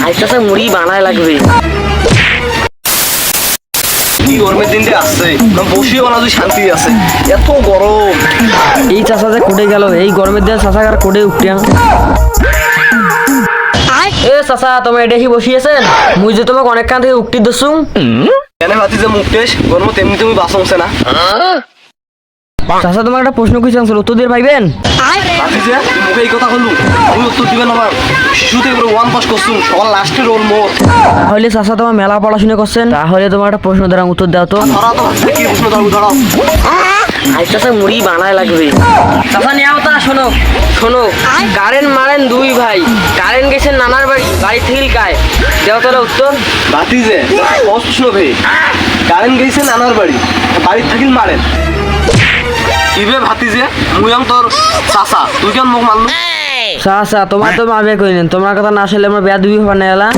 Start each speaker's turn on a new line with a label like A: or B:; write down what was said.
A: আইসাতে মুড়ি বানায় লাগবে।
B: কি গরমের দিনটা আসছে, বসিয়ে বানা শান্তি আছে, এত গরম।
A: এই চাষা যে কোটে গেল, এই গরমের দিনে চাষা আর কোটে উঠিয়া। এ চাষা, তোমার এটা কি বসিয়েছেন? মুই যে তোমাকে অনেকক্ষণ থেকে উক্তি দছু।
B: কেন ভাতি যে মুক্তেশ গরম তেমনি তুমি বাঁচছে না।
A: চাষা, তোমার একটা প্রশ্ন কইছিলাম, উত্তর দিয়ে ভাইবেন?
B: ভাতি যে মুখে এই কথা হলো, তুমি উত্তর দিবেন আমার। শিশুতে এবার ওয়ান পাস করছুন, সবার লাস্টের রোল মোর।
A: তাহলে চাষা তোমার মেলা পড়াশোনা করছেন, তাহলে তোমার একটা প্রশ্ন দ্বারা উত্তর দাও তো।
B: ধরা তো ভাবছে কি প্রশ্ন দাও, ধরাও।
A: আইসাতে মুড়ি বানায় লাগবে। চাষা নিয়াও তা শোনো শোনো, কারেন্ট মারেন দুই ভাই, কারেন্ট গেছেন নানার বাড়ি, বাড়ি থেকে কায় দেও তাহলে উত্তর।
B: ভাতি যে প্রশ্ন ভে কারেন্ট গেছে নানার বাড়ি, বাড়ির থাকিল মারেন। কিবে ভাতি যে মুয়াং তোর চাচা, তুই কেন মুখ মারলু?
A: চাষা, তোমার তো মাবে কইলেন, তোমার কথা না শুনলে আমার বেয়া দুই বানায় এলা।